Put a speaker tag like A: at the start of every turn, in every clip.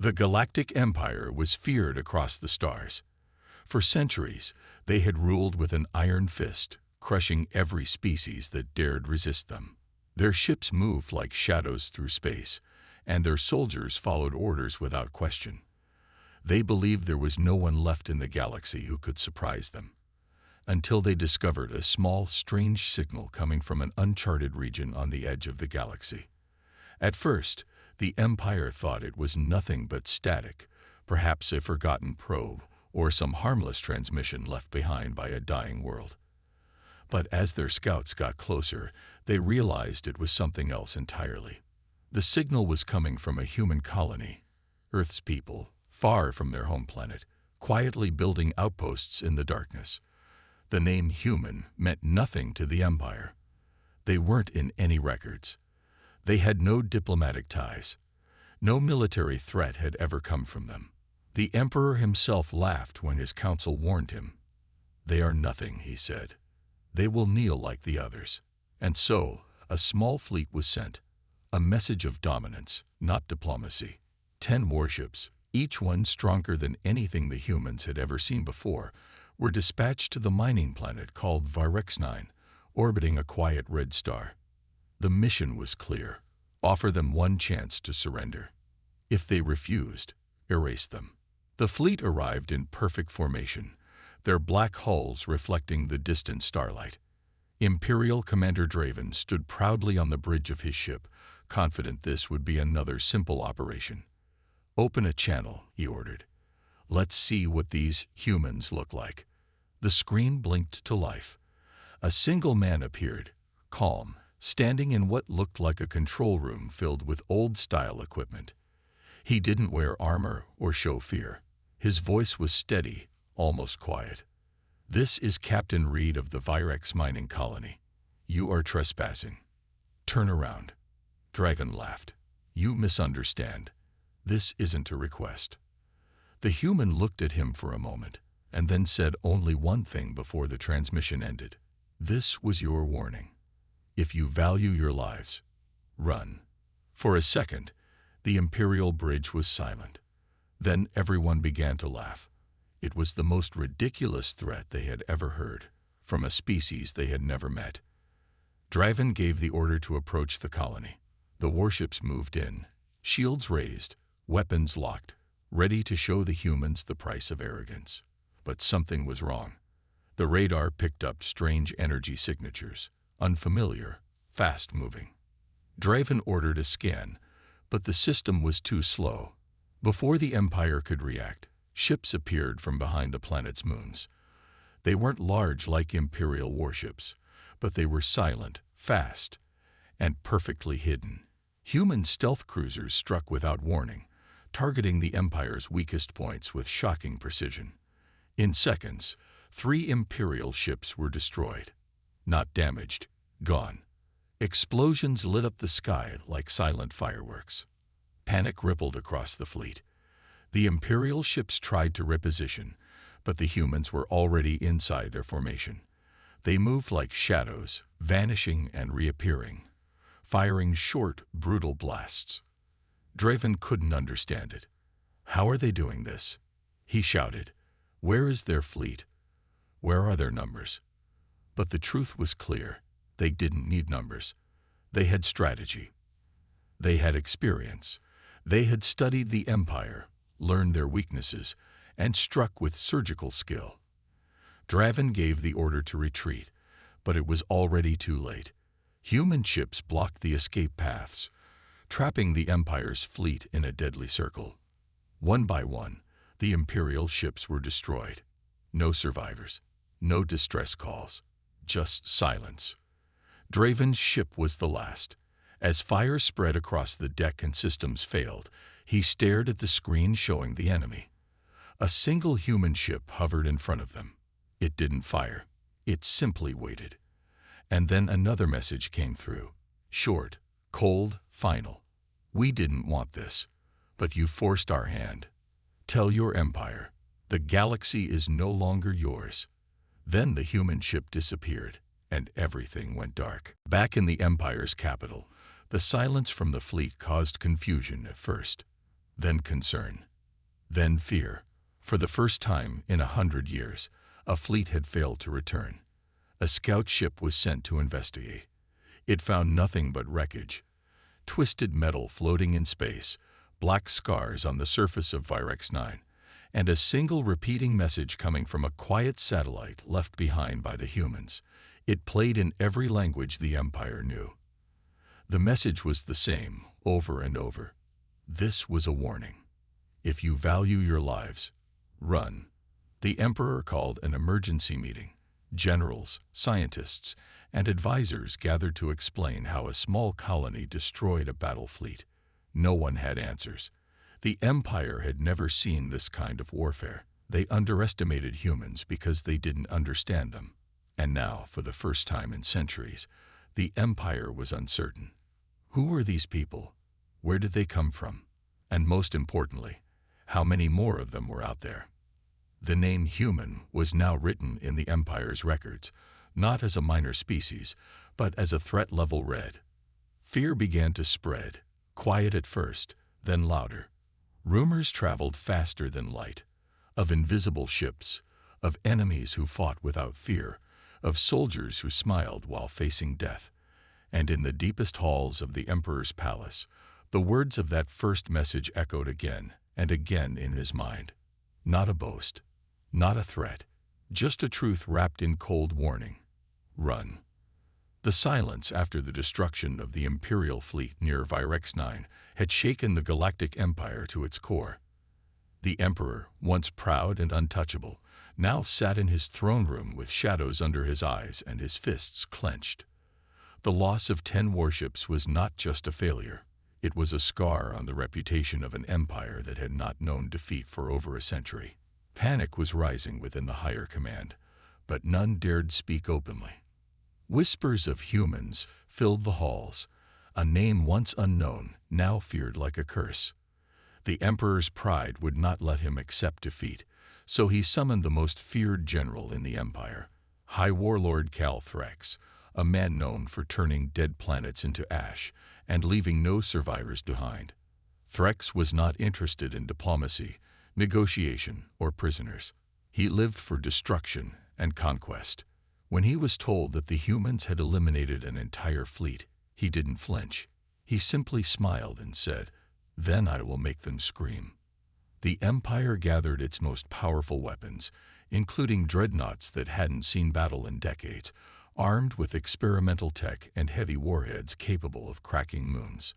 A: The Galactic Empire was feared across the stars. For centuries, they had ruled with an iron fist, crushing every species that dared resist them. Their ships moved like shadows through space, and their soldiers followed orders without question. They believed there was no one left in the galaxy who could surprise them, until they discovered a small, strange signal coming from an uncharted region on the edge of the galaxy. At first, the Empire thought it was nothing but static, perhaps a forgotten probe or some harmless transmission left behind by a dying world. But as their scouts got closer, they realized it was something else entirely. The signal was coming from a human colony, Earth's people, far from their home planet, quietly building outposts in the darkness. The name human meant nothing to the Empire. They weren't in any records. They had no diplomatic ties. No military threat had ever come from them. The Emperor himself laughed when his council warned him. "They are nothing," he said. "They will kneel like the others." And so, a small fleet was sent. A message of dominance, not diplomacy. 10 warships, each one stronger than anything the humans had ever seen before, were dispatched to the mining planet called Virex 9, orbiting a quiet red star. The mission was clear: offer them one chance to surrender. If they refused, erase them. The fleet arrived in perfect formation, their black hulls reflecting the distant starlight. Imperial Commander Draven stood proudly on the bridge of his ship, confident this would be another simple operation. "Open a channel," he ordered. "Let's see what these humans look like." The screen blinked to life. A single man appeared, calm, standing in what looked like a control room filled with old-style equipment. He didn't wear armor or show fear. His voice was steady, almost quiet. "This is Captain Reed of the Virex mining colony. You are trespassing. Turn around." Draven laughed. "You misunderstand. This isn't a request." The human looked at him for a moment, and then said only one thing before the transmission ended. "This was your warning. If you value your lives, run." For a second, the Imperial bridge was silent. Then everyone began to laugh. It was the most ridiculous threat they had ever heard, from a species they had never met. Draven gave the order to approach the colony. The warships moved in, shields raised, weapons locked, ready to show the humans the price of arrogance. But something was wrong. The radar picked up strange energy signatures, unfamiliar, fast-moving. Draven ordered a scan, but the system was too slow. Before the Empire could react, ships appeared from behind the planet's moons. They weren't large like Imperial warships, but they were silent, fast, and perfectly hidden. Human stealth cruisers struck without warning, targeting the Empire's weakest points with shocking precision. In seconds, 3 Imperial ships were destroyed. Not damaged, gone. Explosions lit up the sky like silent fireworks. Panic rippled across the fleet. The Imperial ships tried to reposition, but the humans were already inside their formation. They moved like shadows, vanishing and reappearing, firing short, brutal blasts. Draven couldn't understand it. "How are they doing this?" He shouted. "Where is their fleet? Where are their numbers?" But the truth was clear. They didn't need numbers. They had strategy. They had experience. They had studied the Empire, learned their weaknesses, and struck with surgical skill. Draven gave the order to retreat, but it was already too late. Human ships blocked the escape paths, trapping the Empire's fleet in a deadly circle. One by one, the Imperial ships were destroyed. No survivors, no distress calls, just silence. Draven's ship was the last. As fire spread across the deck and systems failed, he stared at the screen showing the enemy. A single human ship hovered in front of them. It didn't fire. It simply waited. And then another message came through. Short, cold, final. "We didn't want this, but you forced our hand. Tell your Empire, the galaxy is no longer yours." Then the human ship disappeared, and everything went dark. Back in the Empire's capital, the silence from the fleet caused confusion at first. then concern, then fear. For the first time in 100 years, a fleet had failed to return. A scout ship was sent to investigate. It found nothing but wreckage, twisted metal floating in space, black scars on the surface of Virex 9, and a single repeating message coming from a quiet satellite left behind by the humans. It played in every language the Empire knew. The message was the same, over and over. This was a warning. If you value your lives, run. The Emperor called an emergency meeting. Generals, scientists, and advisors gathered to explain how a small colony destroyed a battle fleet. No one had answers. The Empire had never seen this kind of warfare. They underestimated humans because they didn't understand them. And now, for the first time in centuries, the Empire was uncertain. Who were these people? Where did they come from? And most importantly, how many more of them were out there? The name human was now written in the Empire's records, not as a minor species, but as a threat level red. Fear began to spread, quiet at first, then louder. Rumors traveled faster than light, of invisible ships, of enemies who fought without fear, of soldiers who smiled while facing death. And in the deepest halls of the Emperor's palace, the words of that first message echoed again and again in his mind. Not a boast, not a threat, just a truth wrapped in cold warning. Run. The silence after the destruction of the Imperial fleet near Virex 9 had shaken the Galactic Empire to its core. The Emperor, once proud and untouchable, now sat in his throne room with shadows under his eyes and his fists clenched. The loss of 10 warships was not just a failure. It was a scar on the reputation of an empire that had not known defeat for over a century. Panic was rising within the higher command, but none dared speak openly. Whispers of humans filled the halls. A name once unknown, now feared like a curse. The Emperor's pride would not let him accept defeat, so he summoned the most feared general in the Empire, High Warlord Cal Threx, a man known for turning dead planets into ash and leaving no survivors behind. Threx was not interested in diplomacy, negotiation, or prisoners. He lived for destruction and conquest. When he was told that the humans had eliminated an entire fleet, he didn't flinch. He simply smiled and said, "Then I will make them scream." The Empire gathered its most powerful weapons, including dreadnoughts that hadn't seen battle in decades, armed with experimental tech and heavy warheads capable of cracking moons.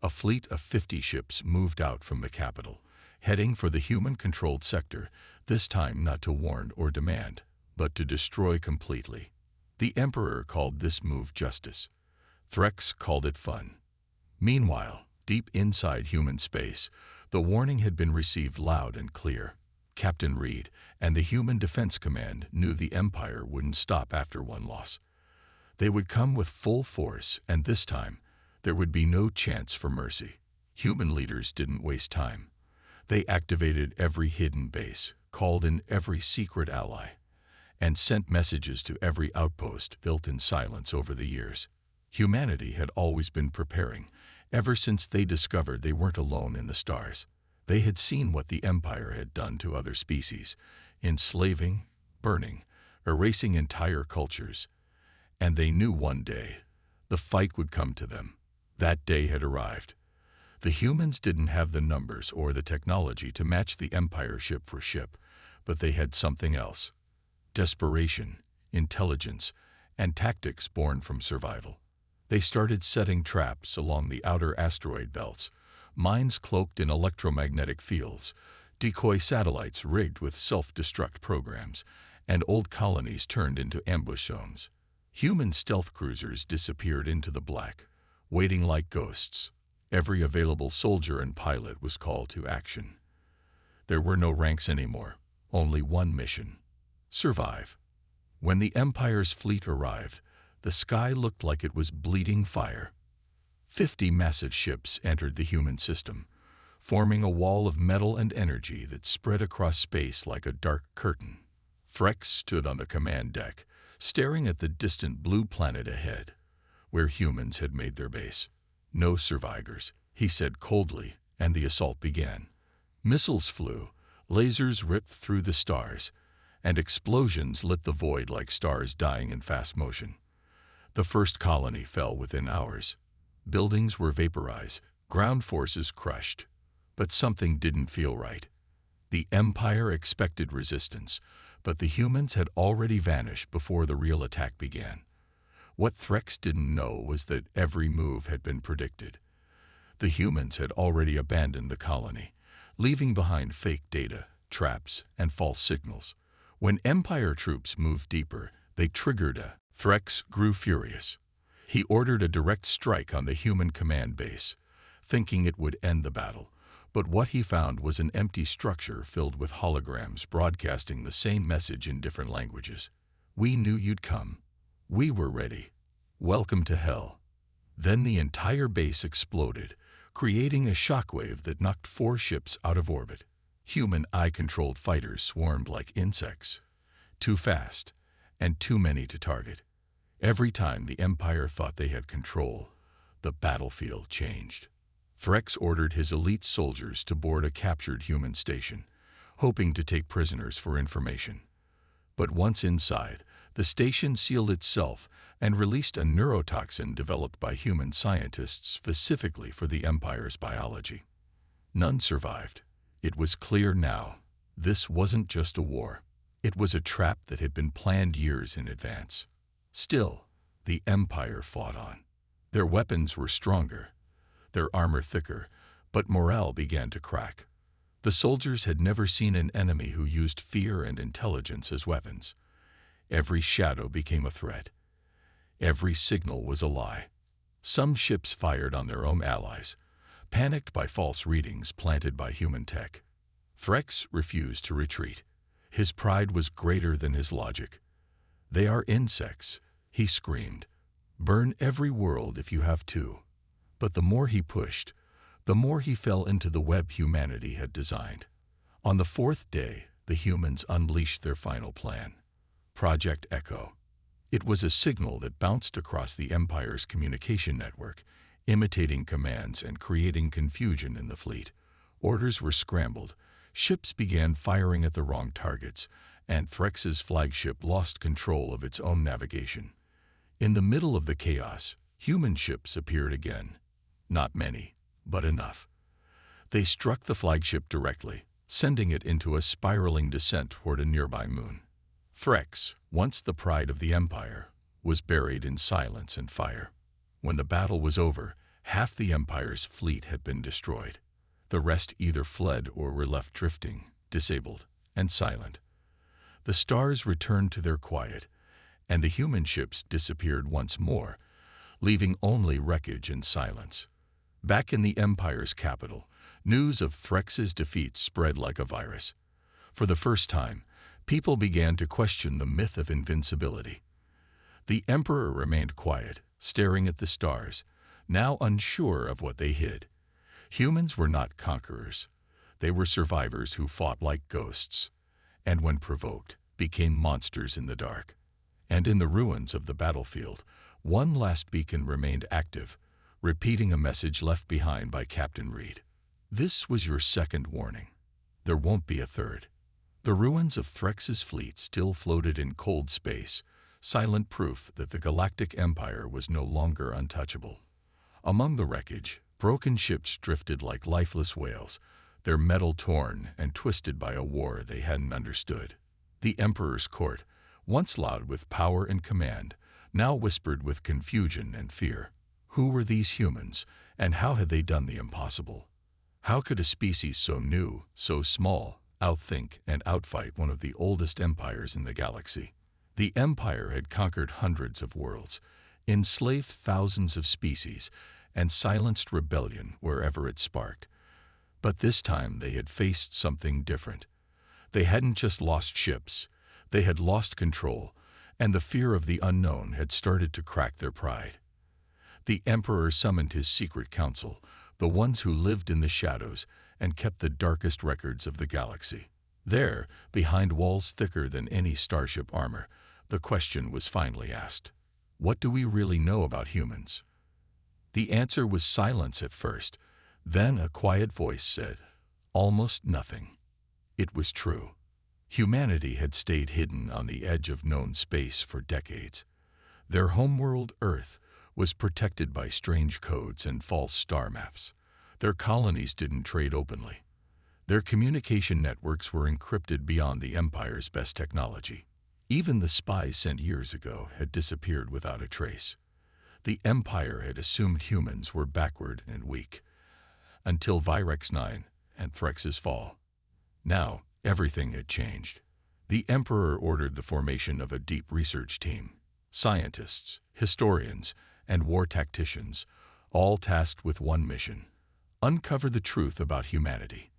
A: A fleet of 50 ships moved out from the capital, heading for the human-controlled sector, this time not to warn or demand, but to destroy completely. The Emperor called this move justice. Threx called it fun. Meanwhile, deep inside human space, the warning had been received loud and clear. Captain Reed and the Human Defense Command knew the Empire wouldn't stop after one loss. They would come with full force, and this time, there would be no chance for mercy. Human leaders didn't waste time. They activated every hidden base, called in every secret ally, and sent messages to every outpost built in silence over the years. Humanity had always been preparing, ever since they discovered they weren't alone in the stars. They had seen what the Empire had done to other species, enslaving, burning, erasing entire cultures. And they knew one day, the fight would come to them. That day had arrived. The humans didn't have the numbers or the technology to match the Empire ship for ship, but they had something else. Desperation, intelligence, and tactics born from survival. They started setting traps along the outer asteroid belts, mines cloaked in electromagnetic fields, decoy satellites rigged with self-destruct programs, and old colonies turned into ambush zones. Human stealth cruisers disappeared into the black, waiting like ghosts. Every available soldier and pilot was called to action. There were no ranks anymore, only one mission: survive. When the Empire's fleet arrived, the sky looked like it was bleeding fire. 50 massive ships entered the human system, forming a wall of metal and energy that spread across space like a dark curtain. Threx stood on the command deck, staring at the distant blue planet ahead, where humans had made their base. "No survivors," he said coldly, and the assault began. Missiles flew, lasers ripped through the stars, and explosions lit the void like stars dying in fast motion. The first colony fell within hours. Buildings were vaporized, ground forces crushed. But something didn't feel right. The Empire expected resistance, but the humans had already vanished before the real attack began. What Threx didn't know was that every move had been predicted. The humans had already abandoned the colony, leaving behind fake data, traps, and false signals. When Empire troops moved deeper, they triggered a Threx grew furious. He ordered a direct strike on the human command base, thinking it would end the battle. But what he found was an empty structure filled with holograms broadcasting the same message in different languages. "We knew you'd come. We were ready. Welcome to hell." Then the entire base exploded, creating a shockwave that knocked 4 ships out of orbit. Human eye-controlled fighters swarmed like insects. Too fast, and too many to target. Every time the Empire thought they had control, the battlefield changed. Threx ordered his elite soldiers to board a captured human station, hoping to take prisoners for information. But once inside, the station sealed itself and released a neurotoxin developed by human scientists specifically for the Empire's biology. None survived. It was clear now. This wasn't just a war. It was a trap that had been planned years in advance. Still, the Empire fought on. Their weapons were stronger, their armor thicker, but morale began to crack. The soldiers had never seen an enemy who used fear and intelligence as weapons. Every shadow became a threat. Every signal was a lie. Some ships fired on their own allies, panicked by false readings planted by human tech. Threx refused to retreat. His pride was greater than his logic. "They are insects," he screamed. "Burn every world if you have to." But the more he pushed, the more he fell into the web humanity had designed. On the 4th day, the humans unleashed their final plan. Project Echo. It was a signal that bounced across the Empire's communication network, imitating commands and creating confusion in the fleet. Orders were scrambled, ships began firing at the wrong targets, and Threx's flagship lost control of its own navigation. In the middle of the chaos, human ships appeared again. Not many, but enough. They struck the flagship directly, sending it into a spiraling descent toward a nearby moon. Threx, once the pride of the Empire, was buried in silence and fire. When the battle was over, half the Empire's fleet had been destroyed. The rest either fled or were left drifting, disabled, and silent. The stars returned to their quiet, and the human ships disappeared once more, leaving only wreckage and silence. Back in the Empire's capital, news of Threx's defeat spread like a virus. For the first time, people began to question the myth of invincibility. The Emperor remained quiet, staring at the stars, now unsure of what they hid. Humans were not conquerors. They were survivors who fought like ghosts, and when provoked, became monsters in the dark. And in the ruins of the battlefield, one last beacon remained active, repeating a message left behind by Captain Reed. "This was your second warning. There won't be a third." The ruins of Threx's fleet still floated in cold space, silent proof that the Galactic Empire was no longer untouchable. Among the wreckage, broken ships drifted like lifeless whales, their metal torn and twisted by a war they hadn't understood. The Emperor's court, once loud with power and command, now whispered with confusion and fear. Who were these humans, and how had they done the impossible? How could a species so new, so small, outthink and outfight one of the oldest empires in the galaxy? The Empire had conquered hundreds of worlds, enslaved thousands of species, and silenced rebellion wherever it sparked. But this time they had faced something different. They hadn't just lost ships, they had lost control, and the fear of the unknown had started to crack their pride. The Emperor summoned his secret council, the ones who lived in the shadows and kept the darkest records of the galaxy. There, behind walls thicker than any starship armor, the question was finally asked. What do we really know about humans? The answer was silence at first, Then a quiet voice said, "Almost nothing." It was true. Humanity had stayed hidden on the edge of known space for decades. Their homeworld, Earth, was protected by strange codes and false star maps. Their colonies didn't trade openly. Their communication networks were encrypted beyond the Empire's best technology. Even the spies sent years ago had disappeared without a trace. The Empire had assumed humans were backward and weak, until Virex 9 and Threx's fall. Now, everything had changed. The Emperor ordered the formation of a deep research team. Scientists, historians, and war tacticians, all tasked with one mission: uncover the truth about humanity.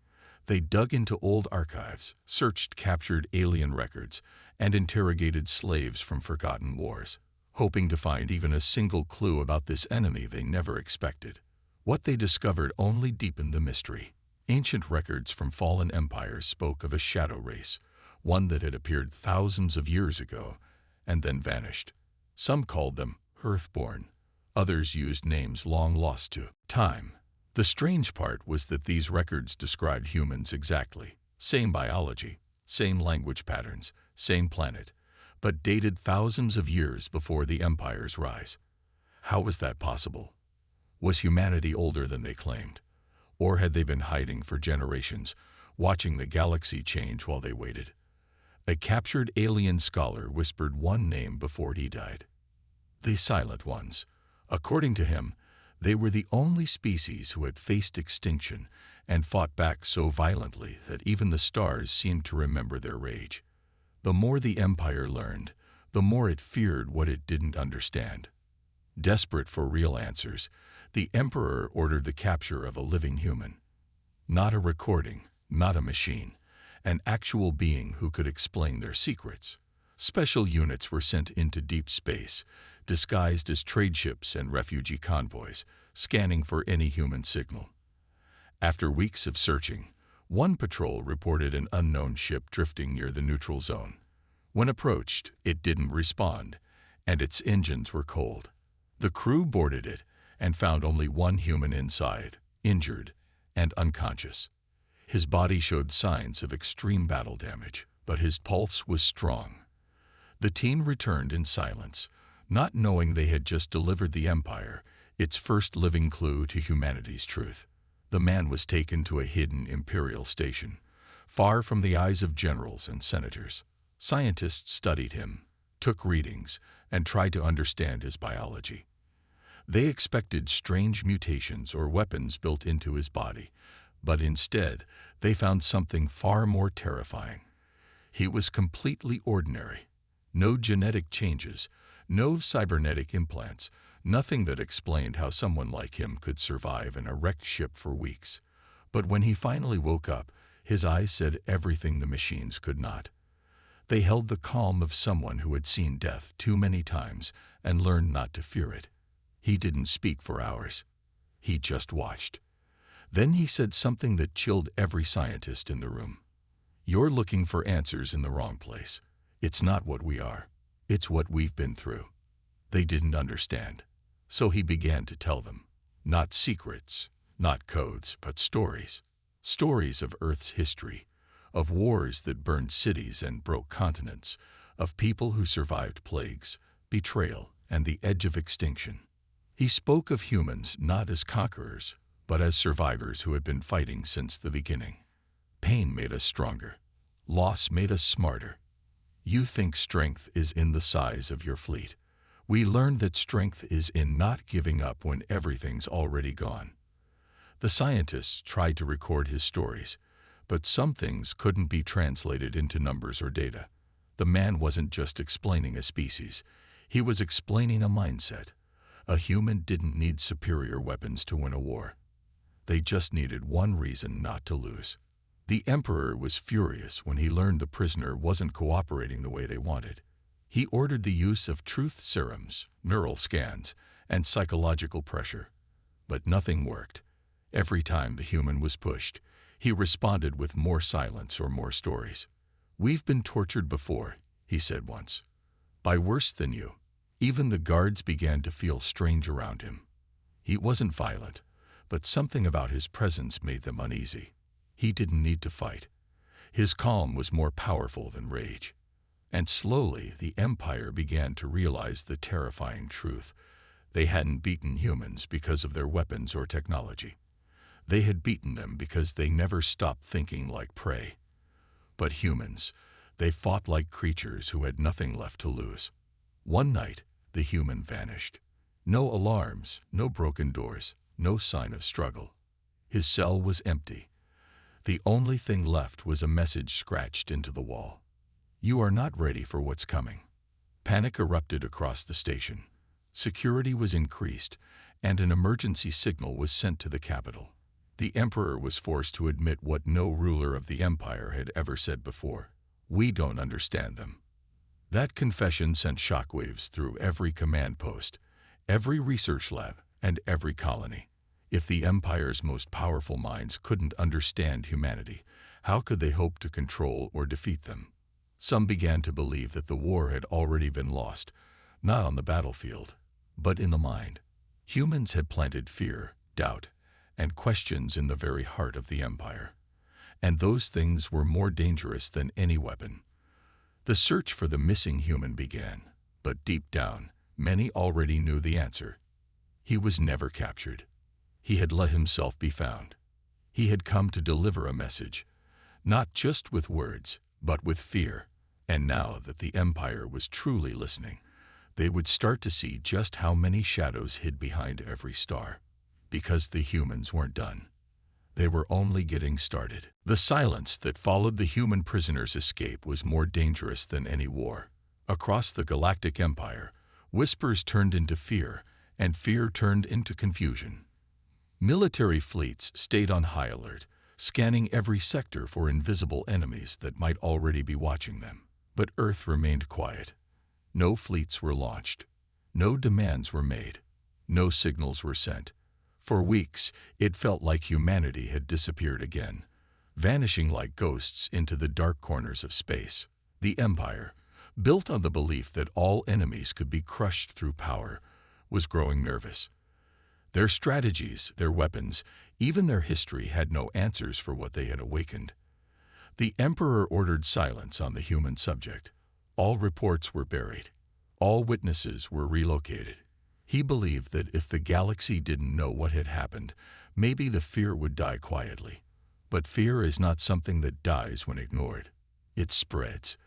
A: They dug into old archives, searched captured alien records, and interrogated slaves from forgotten wars, hoping to find even a single clue about this enemy they never expected. What they discovered only deepened the mystery. Ancient records from fallen empires spoke of a shadow race, one that had appeared thousands of years ago and then vanished. Some called them Earthborn. Others used names long lost to time. The strange part was that these records described humans exactly. Same biology, same language patterns, same planet, but dated thousands of years before the Empire's rise. How was that possible? Was humanity older than they claimed? Or had they been hiding for generations, watching the galaxy change while they waited? A captured alien scholar whispered one name before he died: the Silent Ones. According to him, they were the only species who had faced extinction and fought back so violently that even the stars seemed to remember their rage. The more the Empire learned, the more it feared what it didn't understand. Desperate for real answers, the Emperor ordered the capture of a living human. Not a recording, not a machine, an actual being who could explain their secrets. Special units were sent into deep space, disguised as trade ships and refugee convoys, scanning for any human signal. After weeks of searching, one patrol reported an unknown ship drifting near the neutral zone. When approached, it didn't respond, and its engines were cold. The crew boarded it and found only one human inside, injured and unconscious. His body showed signs of extreme battle damage, but his pulse was strong. The team returned in silence, not knowing they had just delivered the Empire its first living clue to humanity's truth. The man was taken to a hidden imperial station, far from the eyes of generals and senators. Scientists studied him, took readings, and tried to understand his biology. They expected strange mutations or weapons built into his body, but instead they found something far more terrifying. He was completely ordinary. No genetic changes, no cybernetic implants, nothing that explained how someone like him could survive in a wrecked ship for weeks. But when he finally woke up, his eyes said everything the machines could not. They held the calm of someone who had seen death too many times and learned not to fear it. He didn't speak for hours. He just watched. Then he said something that chilled every scientist in the room. "You're looking for answers in the wrong place. It's not what we are. It's what we've been through." They didn't understand. So he began to tell them. Not secrets, not codes, but stories. Stories of Earth's history, of wars that burned cities and broke continents, of people who survived plagues, betrayal, and the edge of extinction. He spoke of humans not as conquerors, but as survivors who had been fighting since the beginning. Pain made us stronger. Loss made us smarter. You think strength is in the size of your fleet. We learned that strength is in not giving up when everything's already gone. The scientists tried to record his stories, but some things couldn't be translated into numbers or data. The man wasn't just explaining a species. He was explaining a mindset. A human didn't need superior weapons to win a war. They just needed one reason not to lose. The Emperor was furious when he learned the prisoner wasn't cooperating the way they wanted. He ordered the use of truth serums, neural scans, and psychological pressure. But nothing worked. Every time the human was pushed, he responded with more silence or more stories. "We've been tortured before," he said once. "By worse than you." Even the guards began to feel strange around him. He wasn't violent, but something about his presence made them uneasy. He didn't need to fight. His calm was more powerful than rage. And slowly, the Empire began to realize the terrifying truth. They hadn't beaten humans because of their weapons or technology. They had beaten them because they never stopped thinking like prey. But humans, they fought like creatures who had nothing left to lose. One night, the human vanished. No alarms, no broken doors, no sign of struggle. His cell was empty. The only thing left was a message scratched into the wall. "You are not ready for what's coming." Panic erupted across the station. Security was increased, and an emergency signal was sent to the capital. The Emperor was forced to admit what no ruler of the Empire had ever said before: "We don't understand them." That confession sent shockwaves through every command post, every research lab, and every colony. If the Empire's most powerful minds couldn't understand humanity, how could they hope to control or defeat them? Some began to believe that the war had already been lost, not on the battlefield, but in the mind. Humans had planted fear, doubt, and questions in the very heart of the Empire. And those things were more dangerous than any weapon. The search for the missing human began, but deep down, many already knew the answer. He was never captured. He had let himself be found. He had come to deliver a message, not just with words, but with fear. And now that the Empire was truly listening, they would start to see just how many shadows hid behind every star. Because the humans weren't done. They were only getting started. The silence that followed the human prisoner's escape was more dangerous than any war. Across the galactic empire, whispers turned into fear, and fear turned into confusion. Military fleets stayed on high alert, scanning every sector for invisible enemies that might already be watching them. But Earth remained quiet. No fleets were launched. No demands were made. No signals were sent. For weeks, it felt like humanity had disappeared again, vanishing like ghosts into the dark corners of space. The Empire, built on the belief that all enemies could be crushed through power, was growing nervous. Their strategies, their weapons, even their history had no answers for what they had awakened. The Emperor ordered silence on the human subject. All reports were buried. All witnesses were relocated. He believed that if the galaxy didn't know what had happened, maybe the fear would die quietly. But fear is not something that dies when ignored. It spreads,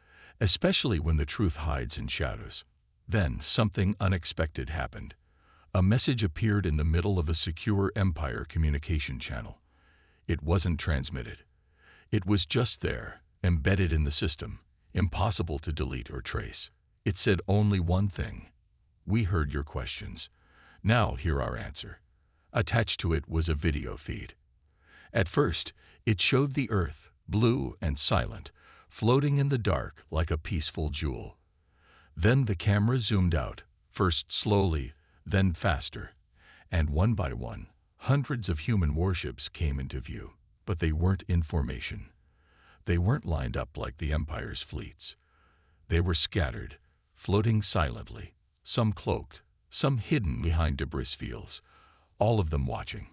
A: especially when the truth hides in shadows. Then something unexpected happened. A message appeared in the middle of a secure Empire communication channel. It wasn't transmitted. It was just there, embedded in the system, impossible to delete or trace. It said only one thing: "We heard your questions. Now hear our answer." Attached to it was a video feed. At first, it showed the Earth, blue and silent, floating in the dark like a peaceful jewel. Then the camera zoomed out, first slowly, then faster, and one by one, hundreds of human warships came into view. But they weren't in formation. They weren't lined up like the Empire's fleets. They were scattered, floating silently, some cloaked, some hidden behind debris fields, all of them watching.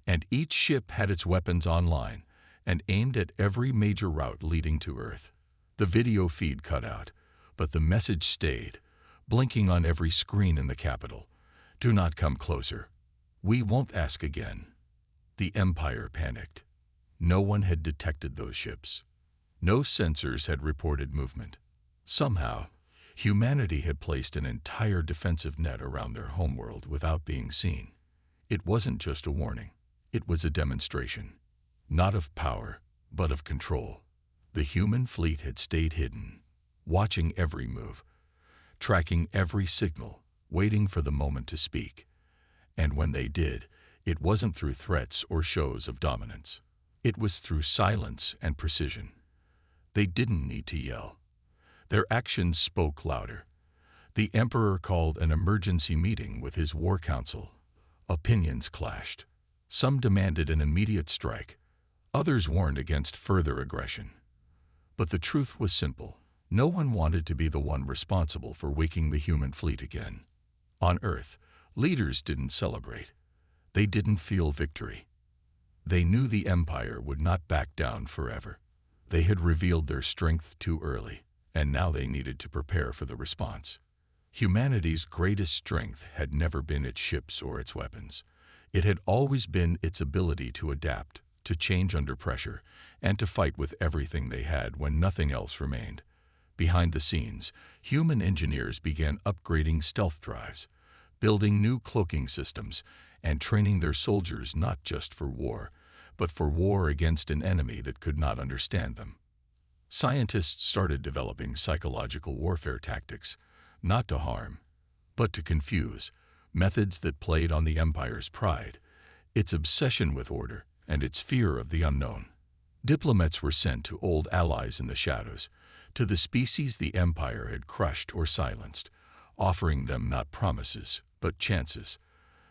A: And each ship had its weapons online and aimed at every major route leading to Earth. The video feed cut out, but the message stayed, blinking on every screen in the capital. "Do not come closer. We won't ask again." The Empire panicked. No one had detected those ships. No sensors had reported movement. Somehow, humanity had placed an entire defensive net around their homeworld without being seen. It wasn't just a warning. It was a demonstration, not of power, but of control. The human fleet had stayed hidden, watching every move, tracking every signal, waiting for the moment to speak. And when they did, it wasn't through threats or shows of dominance. It was through silence and precision. They didn't need to yell. Their actions spoke louder. The Emperor called an emergency meeting with his war council. Opinions clashed. Some demanded an immediate strike. Others warned against further aggression. But the truth was simple. No one wanted to be the one responsible for waking the human fleet again. On Earth, leaders didn't celebrate. They didn't feel victory. They knew the Empire would not back down forever. They had revealed their strength too early, and now they needed to prepare for the response. Humanity's greatest strength had never been its ships or its weapons. It had always been its ability to adapt, to change under pressure, and to fight with everything they had when nothing else remained. Behind the scenes, human engineers began upgrading stealth drives, building new cloaking systems, and training their soldiers not just for war, but for war against an enemy that could not understand them. Scientists started developing psychological warfare tactics, not to harm, but to confuse, methods that played on the Empire's pride, its obsession with order, and its fear of the unknown. Diplomats were sent to old allies in the shadows, to the species the Empire had crushed or silenced, offering them not promises, but chances.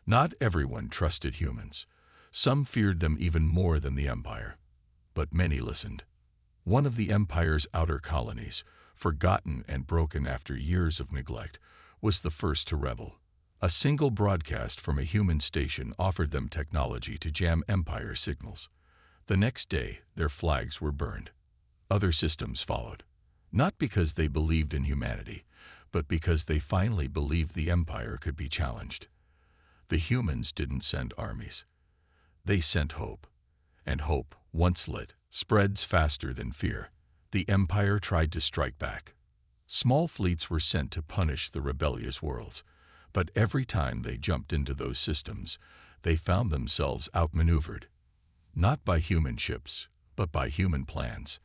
A: Not everyone trusted humans. Some feared them even more than the Empire, but many listened. One of the Empire's outer colonies, forgotten and broken after years of neglect, was the first to rebel. A single broadcast from a human station offered them technology to jam Empire signals. The next day, their flags were burned. Other systems followed, not because they believed in humanity, but because they finally believed the Empire could be challenged. The humans didn't send armies. They sent hope. And hope, once lit, spreads faster than fear. The Empire tried to strike back. Small fleets were sent to punish the rebellious worlds, but every time they jumped into those systems, they found themselves outmaneuvered. Not by human ships, but by human plans.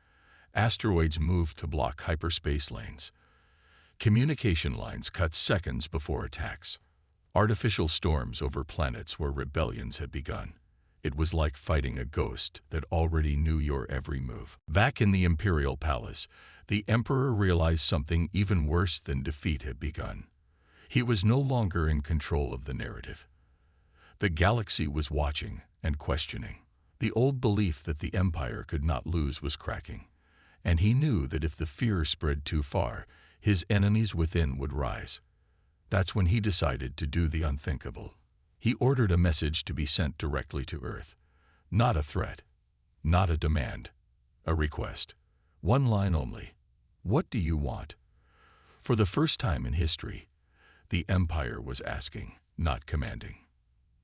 A: Asteroids moved to block hyperspace lanes. Communication lines cut seconds before attacks. Artificial storms over planets where rebellions had begun. It was like fighting a ghost that already knew your every move. Back in the Imperial Palace, the Emperor realized something even worse than defeat had begun. He was no longer in control of the narrative. The galaxy was watching and questioning. The old belief that the Empire could not lose was cracking, and he knew that if the fear spread too far, his enemies within would rise. That's when he decided to do the unthinkable. He ordered a message to be sent directly to Earth. Not a threat, not a demand, a request. One line only. What do you want? For the first time in history, the Empire was asking, not commanding.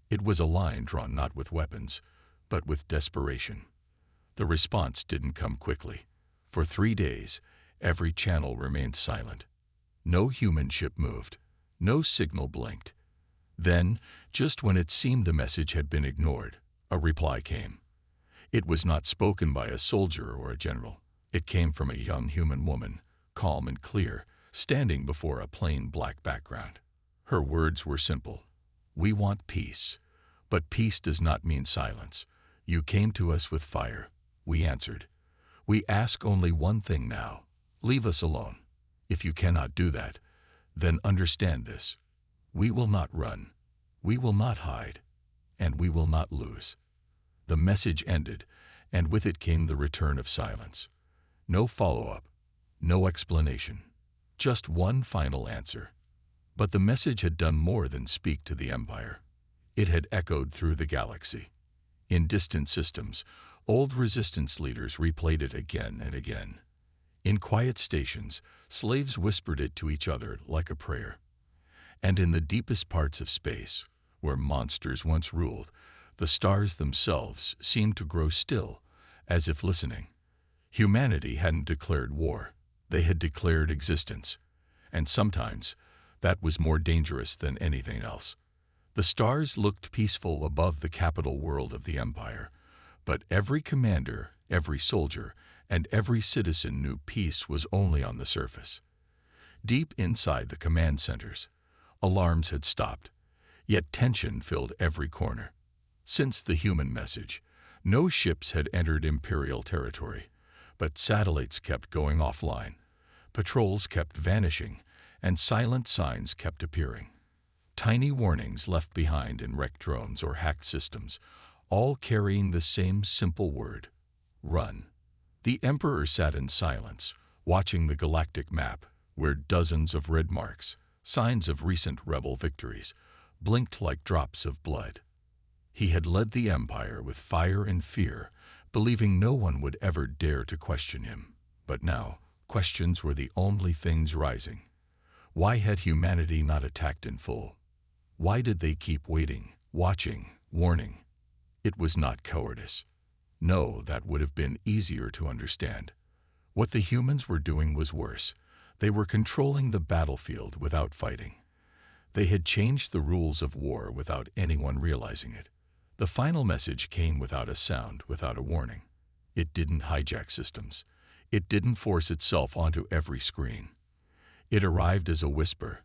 A: It was a line drawn not with weapons, but with desperation. The response didn't come quickly. For 3 days, every channel remained silent. No human ship moved. No signal blinked. Then, just when it seemed the message had been ignored, a reply came. It was not spoken by a soldier or a general. It came from a young human woman, calm and clear, standing before a plain black background. Her words were simple. We want peace. But peace does not mean silence. You came to us with fire. We answered. We ask only one thing now. Leave us alone. If you cannot do that, then understand this. We will not run. We will not hide. And we will not lose. The message ended, and with it came the return of silence. No follow-up, no explanation, just one final answer. But the message had done more than speak to the Empire. It had echoed through the galaxy. In distant systems, old resistance leaders replayed it again and again. In quiet stations, slaves whispered it to each other like a prayer. And in the deepest parts of space, where monsters once ruled, the stars themselves seemed to grow still, as if listening. Humanity hadn't declared war. They had declared existence. And sometimes, that was more dangerous than anything else. The stars looked peaceful above the capital world of the Empire, but every commander, every soldier, and every citizen knew peace was only on the surface. Deep inside the command centers, alarms had stopped, yet tension filled every corner. Since the human message, no ships had entered Imperial territory, but satellites kept going offline, patrols kept vanishing, and silent signs kept appearing. Tiny warnings left behind in wrecked drones or hacked systems, all carrying the same simple word: run. The Emperor sat in silence, watching the galactic map, where dozens of red marks, signs of recent rebel victories, blinked like drops of blood. He had led the Empire with fire and fear, believing no one would ever dare to question him. But now, questions were the only things rising. Why had humanity not attacked in full? Why did they keep waiting, watching, warning? It was not cowardice. No, that would have been easier to understand. What the humans were doing was worse. They were controlling the battlefield without fighting. They had changed the rules of war without anyone realizing it. The final message came without a sound, without a warning. It didn't hijack systems. It didn't force itself onto every screen. It arrived as a whisper,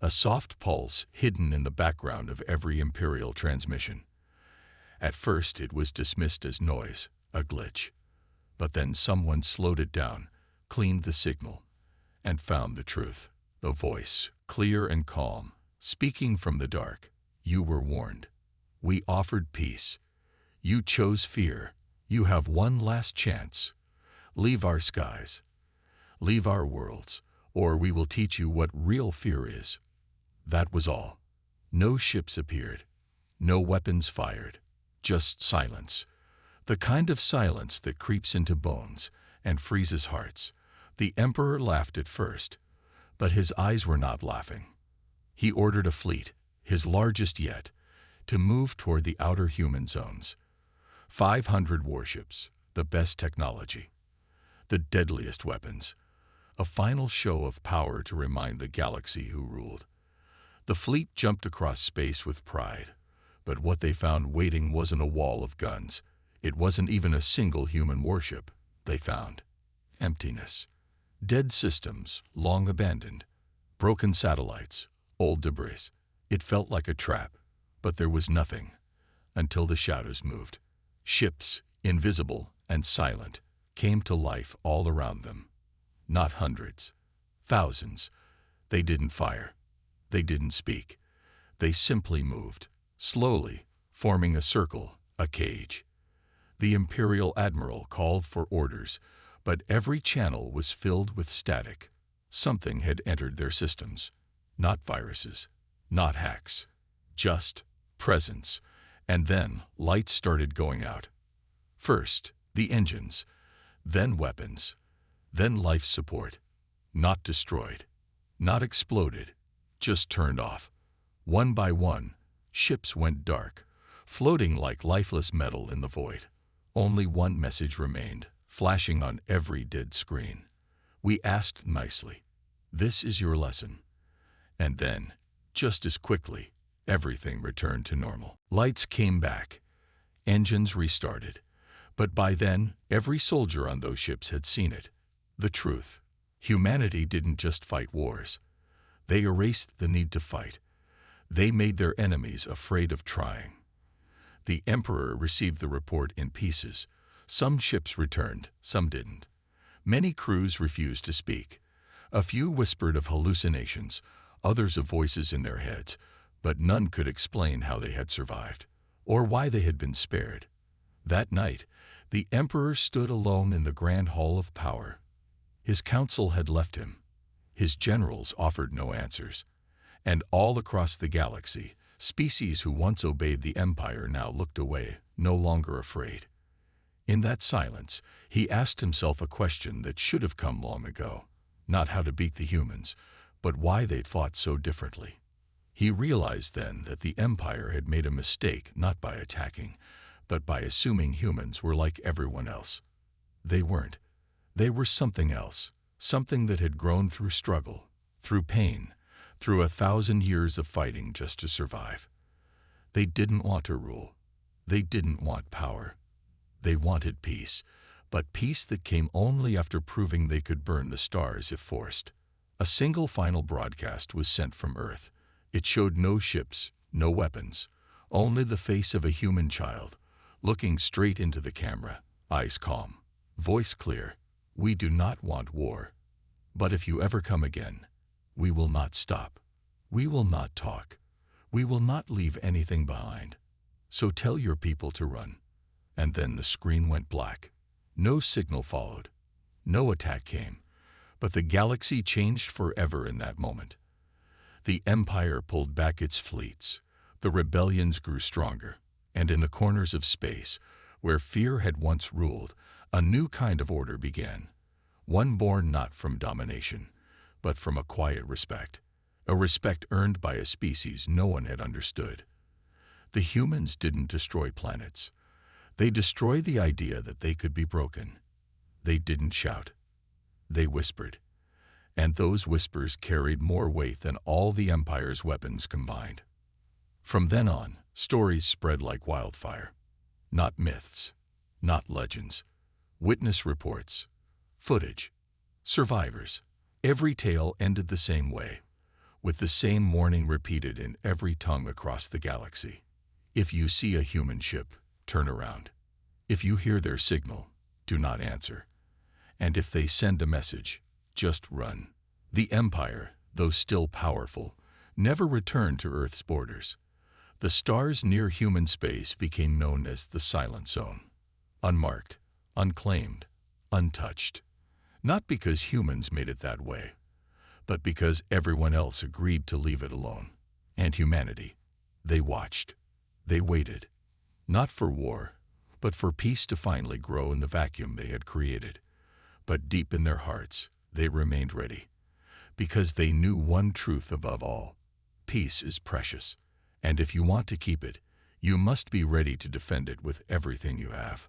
A: a soft pulse hidden in the background of every Imperial transmission. At first, it was dismissed as noise, a glitch. But then someone slowed it down, cleaned the signal, and found the truth. The voice, clear and calm, speaking from the dark. You were warned. We offered peace. You chose fear. You have one last chance. Leave our skies. Leave our worlds, or we will teach you what real fear is. That was all. No ships appeared. No weapons fired. Just silence. The kind of silence that creeps into bones and freezes hearts. The Emperor laughed at first, but his eyes were not laughing. He ordered a fleet, his largest yet, to move toward the outer human zones. 500 warships, the best technology, the deadliest weapons, a final show of power to remind the galaxy who ruled. The fleet jumped across space with pride, but what they found waiting wasn't a wall of guns. It wasn't even a single human warship. They found emptiness. Dead systems, long abandoned. Broken satellites, old debris. It felt like a trap, but there was nothing until the shadows moved. Ships, invisible and silent, came to life all around them. Not hundreds, thousands. They didn't fire. They didn't speak. They simply moved, slowly, forming a circle, a cage. The Imperial Admiral called for orders, but every channel was filled with static. Something had entered their systems. Not viruses, not hacks, just presence. And then lights started going out. First, the engines, then weapons, then life support. Not destroyed, not exploded, just turned off. One by one, ships went dark, floating like lifeless metal in the void. Only one message remained, flashing on every dead screen. We asked nicely, "This is your lesson." And then, just as quickly, everything returned to normal. Lights came back. Engines restarted. But by then, every soldier on those ships had seen it. The truth. Humanity didn't just fight wars. They erased the need to fight. They made their enemies afraid of trying. The Emperor received the report in pieces. Some ships returned, some didn't. Many crews refused to speak. A few whispered of hallucinations, others of voices in their heads, but none could explain how they had survived, or why they had been spared. That night, the Emperor stood alone in the Grand Hall of Power. His council had left him. His generals offered no answers. And all across the galaxy, species who once obeyed the Empire now looked away, no longer afraid. In that silence, he asked himself a question that should have come long ago. Not how to beat the humans, but why they'd fought so differently. He realized then that the Empire had made a mistake not by attacking, but by assuming humans were like everyone else. They weren't. They were something else, something that had grown through struggle, through pain, through 1,000 years of fighting just to survive. They didn't want to rule. They didn't want power. They wanted peace, but peace that came only after proving they could burn the stars if forced. A single final broadcast was sent from Earth. It showed no ships, no weapons, only the face of a human child, looking straight into the camera, eyes calm, voice clear. We do not want war. But if you ever come again, we will not stop. We will not talk. We will not leave anything behind. So tell your people to run. And then the screen went black. No signal followed. No attack came. But the galaxy changed forever in that moment. The Empire pulled back its fleets. The rebellions grew stronger. And in the corners of space, where fear had once ruled, a new kind of order began. One born not from domination, but from a quiet respect. A respect earned by a species no one had understood. The humans didn't destroy planets. They destroyed the idea that they could be broken. They didn't shout. They whispered. And those whispers carried more weight than all the Empire's weapons combined. From then on, stories spread like wildfire. Not myths, not legends. Witness reports, footage, survivors. Every tale ended the same way, with the same warning repeated in every tongue across the galaxy. If you see a human ship, turn around. If you hear their signal, do not answer. And if they send a message, just run. The Empire, though still powerful, never returned to Earth's borders. The stars near human space became known as the Silent Zone. Unmarked, unclaimed, untouched. Not because humans made it that way, but because everyone else agreed to leave it alone. And humanity, they watched. They waited. Not for war, but for peace to finally grow in the vacuum they had created. But deep in their hearts, they remained ready. Because they knew one truth above all. Peace is precious. And if you want to keep it, you must be ready to defend it with everything you have.